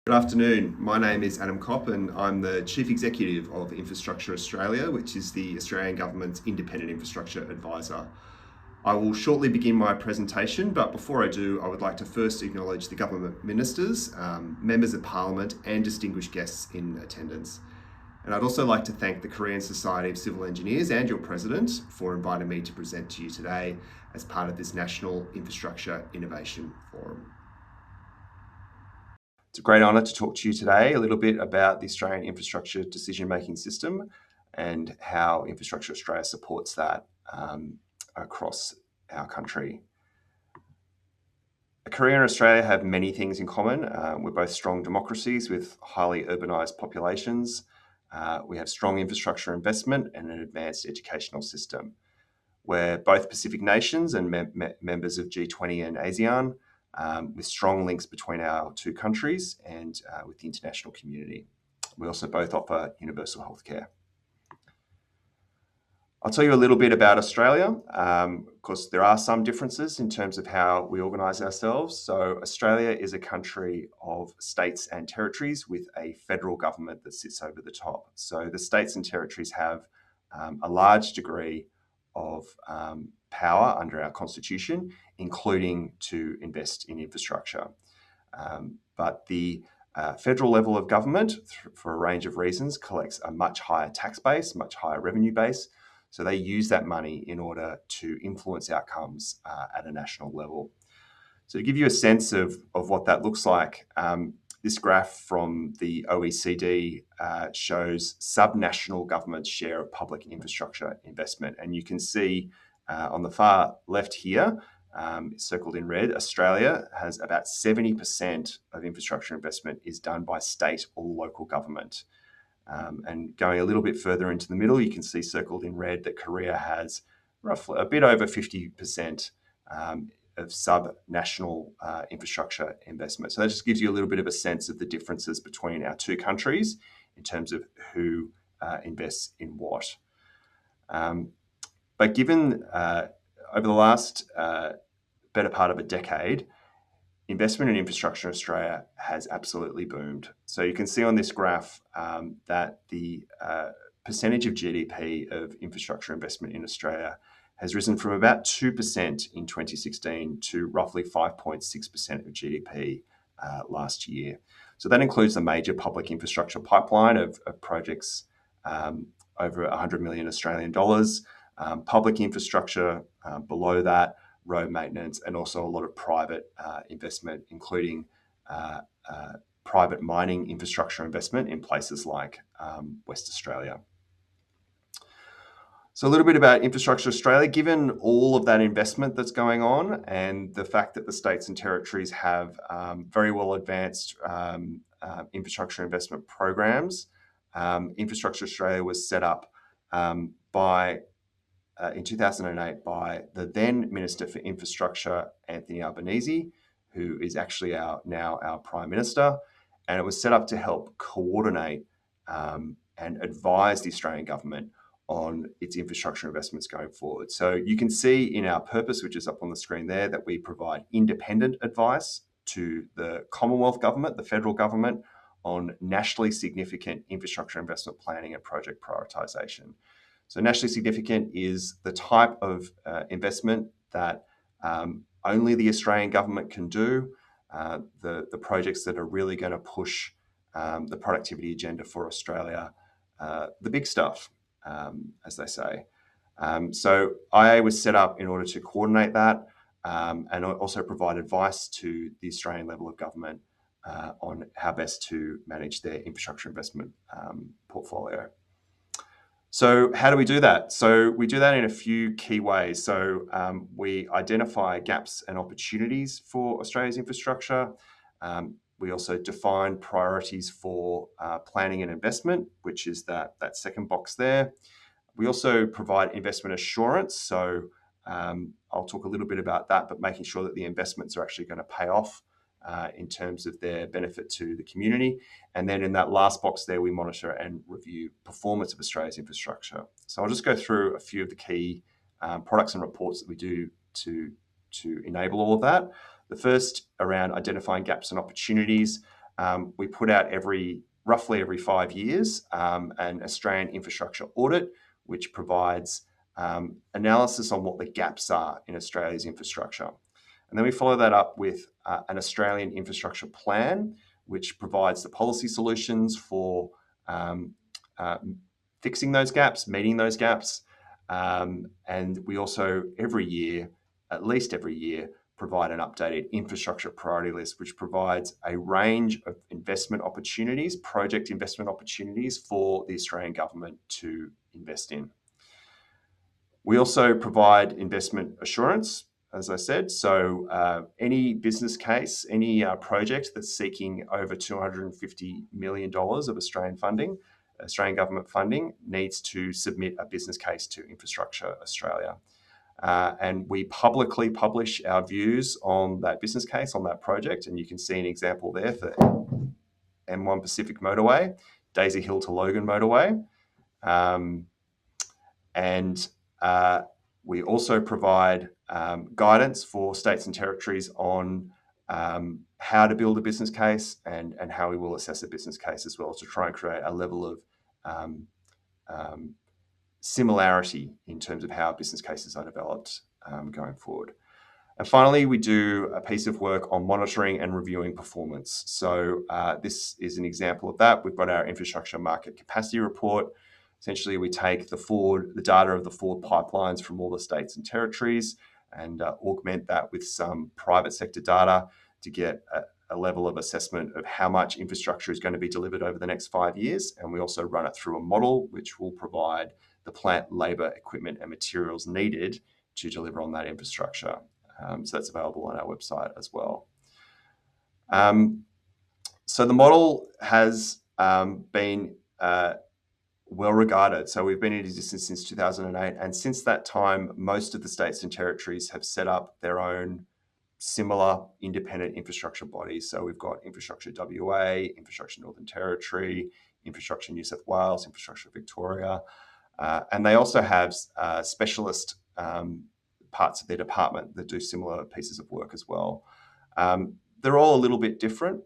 Good afternoon. My name is Adam Copp and I'm the Chief Executive of Infrastructure Australia, which is the Australian Government's independent infrastructure advisor. I will shortly begin my presentation, but before I do, I would like to first acknowledge the government ministers, members of Parliament and distinguished guests in attendance. And I'd also like to thank the Korean Society of Civil Engineers and your President for inviting me to present to you today as part of this National Infrastructure Innovation Forum. It's a great honour to talk to you today a little bit about the Australian infrastructure decision-making system and how Infrastructure Australia supports that across our country. Korea and Australia have many things in common. We're both strong democracies with highly urbanised populations. We have strong infrastructure investment and an advanced educational system. We're both Pacific nations and members of G20 and ASEAN, with strong links between our two countries and with the international community. We also both offer universal healthcare. I'll tell you a little bit about Australia. Of course, there are some differences in terms of how we organise ourselves. So Australia is a country of states and territories with a federal government that sits over the top. So the states and territories have a large degree of power under our constitution, including to invest in infrastructure. But the federal level of government, for a range of reasons, collects a much higher tax base, much higher revenue base. So they use that money in order to influence outcomes at a national level. So to give you a sense of what that looks like, this graph from the OECD shows subnational government's share of public infrastructure investment. And you can see on the far left here, circled in red, Australia has about 70% of infrastructure investment is done by state or local government. And going a little bit further into the middle, you can see circled in red that Korea has roughly a bit over 50% of sub-national infrastructure investment. So that just gives you a little bit of a sense of the differences between our two countries in terms of who invests in what. But given over the last better part of a decade, investment in infrastructure in Australia has absolutely boomed. So you can see on this graph that the percentage of GDP of infrastructure investment in Australia has risen from about 2% in 2016 to roughly 5.6% of GDP last year. So that includes the major public infrastructure pipeline of projects over 100 million Australian dollars, public infrastructure below that, road maintenance, and also a lot of private investment, including private mining infrastructure investment in places like West Australia. So a little bit about Infrastructure Australia. Given all of that investment that's going on and the fact that the states and territories have very well advanced infrastructure investment programs, Infrastructure Australia was set up in 2008 by the then Minister for Infrastructure, Anthony Albanese, who is actually now our Prime Minister. And it was set up to help coordinate and advise the Australian government on its infrastructure investments going forward. So you can see in our purpose, which is up on the screen there, that we provide independent advice to the Commonwealth government, the federal government, on nationally significant infrastructure investment planning and project prioritisation. So nationally significant is the type of investment that only the Australian government can do, the projects that are really going to push the productivity agenda for Australia, the big stuff, as they say. So IA was set up in order to coordinate that and also provide advice to the Australian level of government on how best to manage their infrastructure investment portfolio. So how do we do that? So we do that in a few key ways. So we identify gaps and opportunities for Australia's infrastructure. We also define priorities for planning and investment, which is that second box there. We also provide investment assurance. So I'll talk a little bit about that, but making sure that the investments are actually going to pay off in terms of their benefit to the community. And then in that last box there, we monitor and review performance of Australia's infrastructure. So I'll just go through a few of the key products and reports that we do to enable all of that. The first around identifying gaps and opportunities. we put out roughly every 5 years an Australian infrastructure audit, which provides analysis on what the gaps are in Australia's infrastructure. And then we follow that up with an Australian infrastructure plan, which provides the policy solutions for fixing those gaps, meeting those gaps. And we also at least every year, provide an updated infrastructure priority list, which provides a range of investment opportunities, project investment opportunities for the Australian government to invest in. We also provide investment assurance, as I said. So any business case, any project that's seeking over $250 million of Australian government funding, needs to submit a business case to Infrastructure Australia. And we publicly publish our views on that business case, on that project. And you can see an example there for M1 Pacific Motorway, Daisy Hill to Logan Motorway. And we also provide guidance for states and territories on how to build a business case and how we will assess a business case as well, to try and create a level of similarity in terms of how business cases are developed going forward. And finally, we do a piece of work on monitoring and reviewing performance. So this is an example of that. We've got our infrastructure market capacity report. Essentially, we take the data of the forward pipelines from all the states and territories and augment that with some private sector data to get a level of assessment of how much infrastructure is going to be delivered over the next 5 years. And we also run it through a model which will provide the plant, labour, equipment and materials needed to deliver on that infrastructure. So that's available on our website as well. So the model has been well regarded. So we've been in existence since 2008. And since that time, most of the states and territories have set up their own similar independent infrastructure bodies. So we've got Infrastructure WA, Infrastructure Northern Territory, Infrastructure New South Wales, Infrastructure Victoria. And they also have specialist parts of their department that do similar pieces of work as well. They're all a little bit different.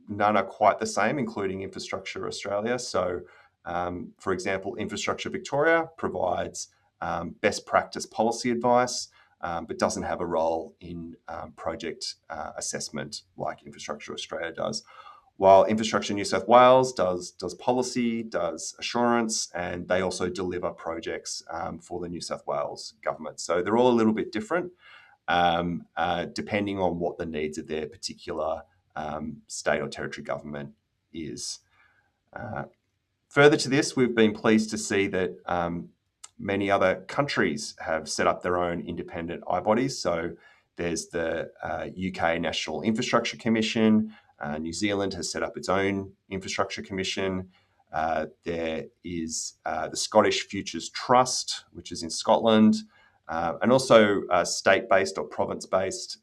None are quite the same, including Infrastructure Australia. So, for example, Infrastructure Victoria provides best practice policy advice, but doesn't have a role in project assessment like Infrastructure Australia does. While Infrastructure New South Wales does policy, does assurance, and they also deliver projects for the New South Wales government. So they're all a little bit different, depending on what the needs of their particular state or territory government is. Further to this, we've been pleased to see that many other countries have set up their own independent I-bodies. So there's the UK National Infrastructure Commission. New Zealand has set up its own infrastructure commission. There is the Scottish Futures Trust, which is in Scotland, and also state-based or province-based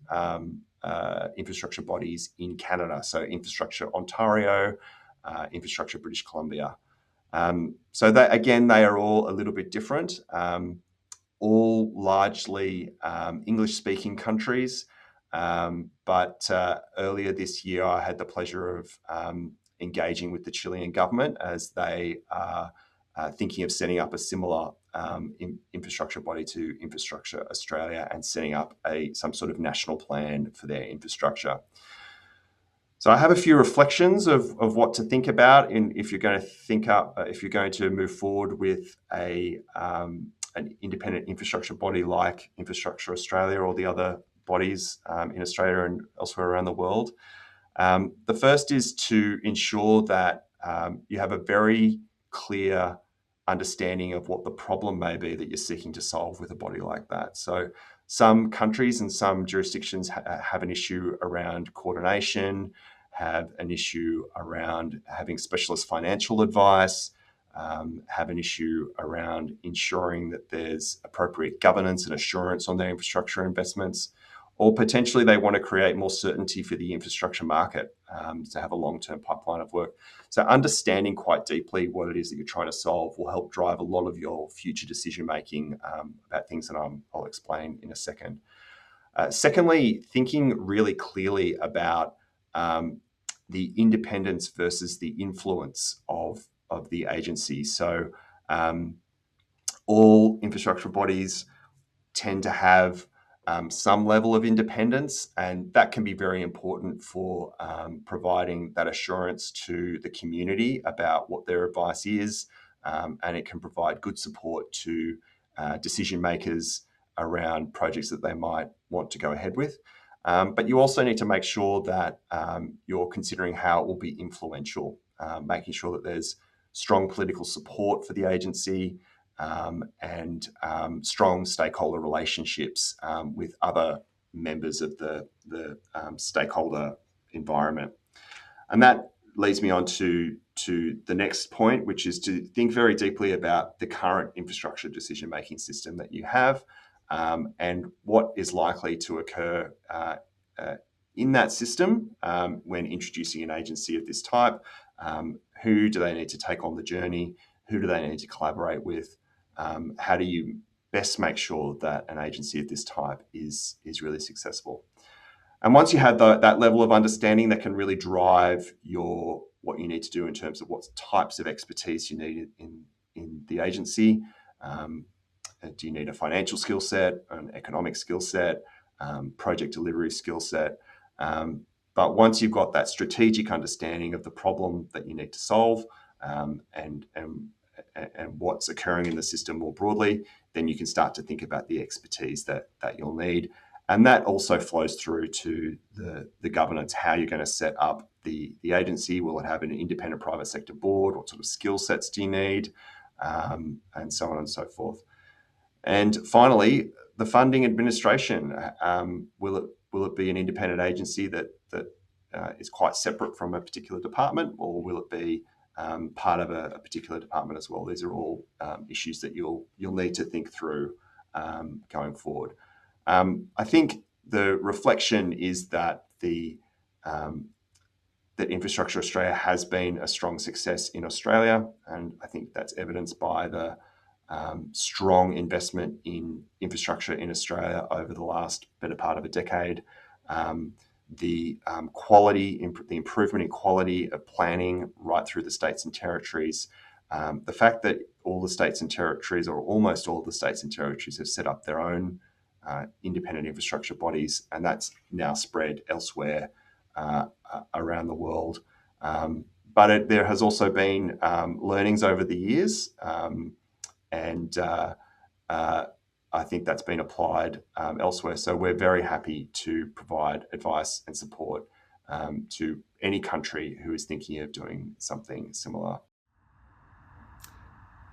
infrastructure bodies in Canada. So Infrastructure Ontario, Infrastructure British Columbia. So that, again, they are all a little bit different, all largely English-speaking countries. But earlier this year, I had the pleasure of engaging with the Chilean government as they are thinking of setting up a similar infrastructure body to Infrastructure Australia and setting up some sort of national plan for their infrastructure. So I have a few reflections of what to think about if you're going to move forward with an independent infrastructure body like Infrastructure Australia or the other bodies in Australia and elsewhere around the world. The first is to ensure that you have a very clear understanding of what the problem may be that you're seeking to solve with a body like that. So some countries and some jurisdictions have an issue around coordination, have an issue around having specialist financial advice, have an issue around ensuring that there's appropriate governance and assurance on their infrastructure investments, or potentially they want to create more certainty for the infrastructure market to have a long-term pipeline of work. So understanding quite deeply what it is that you're trying to solve will help drive a lot of your future decision-making about things that I'll explain in a second. Secondly, thinking really clearly about the independence versus the influence of the agency. So all infrastructure bodies tend to have some level of independence, and that can be very important for providing that assurance to the community about what their advice is, and it can provide good support to decision makers around projects that they might want to go ahead with. But you also need to make sure that you're considering how it will be influential, making sure that there's strong political support for the agency, and strong stakeholder relationships with other members of the stakeholder environment. And that leads me on to the next point, which is to think very deeply about the current infrastructure decision-making system that you have, and what is likely to occur in that system when introducing an agency of this type. Who do they need to take on the journey? Who do they need to collaborate with? How do you best make sure that an agency of this type is really successful? And once you have that level of understanding, that can really drive what you need to do in terms of what types of expertise you need in the agency. Do you need a financial skill set, an economic skill set, project delivery skill set? But once you've got that strategic understanding of the problem that you need to solve, and what's occurring in the system more broadly, then you can start to think about the expertise that you'll need. And that also flows through to the governance, how you're going to set up the agency. Will it have an independent private sector board? What sort of skill sets do you need? And so on and so forth. And finally, the funding administration. Will it be an independent agency that is quite separate from a particular department, or will it be part of a particular department as well? These are all issues that you'll need to think through going forward. I think the reflection is that that Infrastructure Australia has been a strong success in Australia, and I think that's evidenced by the strong investment in infrastructure in Australia over the last better part of a decade. The improvement in quality of planning right through the states and territories. The fact that all the states and territories, or almost all of the states and territories, have set up their own independent infrastructure bodies, and that's now spread elsewhere around the world. But there has also been learnings over the years, and I think that's been applied elsewhere. So we're very happy to provide advice and support to any country who is thinking of doing something similar.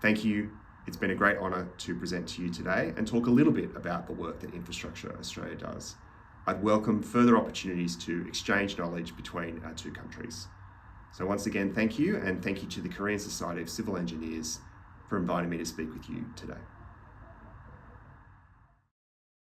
Thank you. It's been a great honour to present to you today and talk a little bit about the work that Infrastructure Australia does. I'd welcome further opportunities to exchange knowledge between our two countries. So once again, thank you, and thank you to the Korean Society of Civil Engineers for inviting me to speak with you today.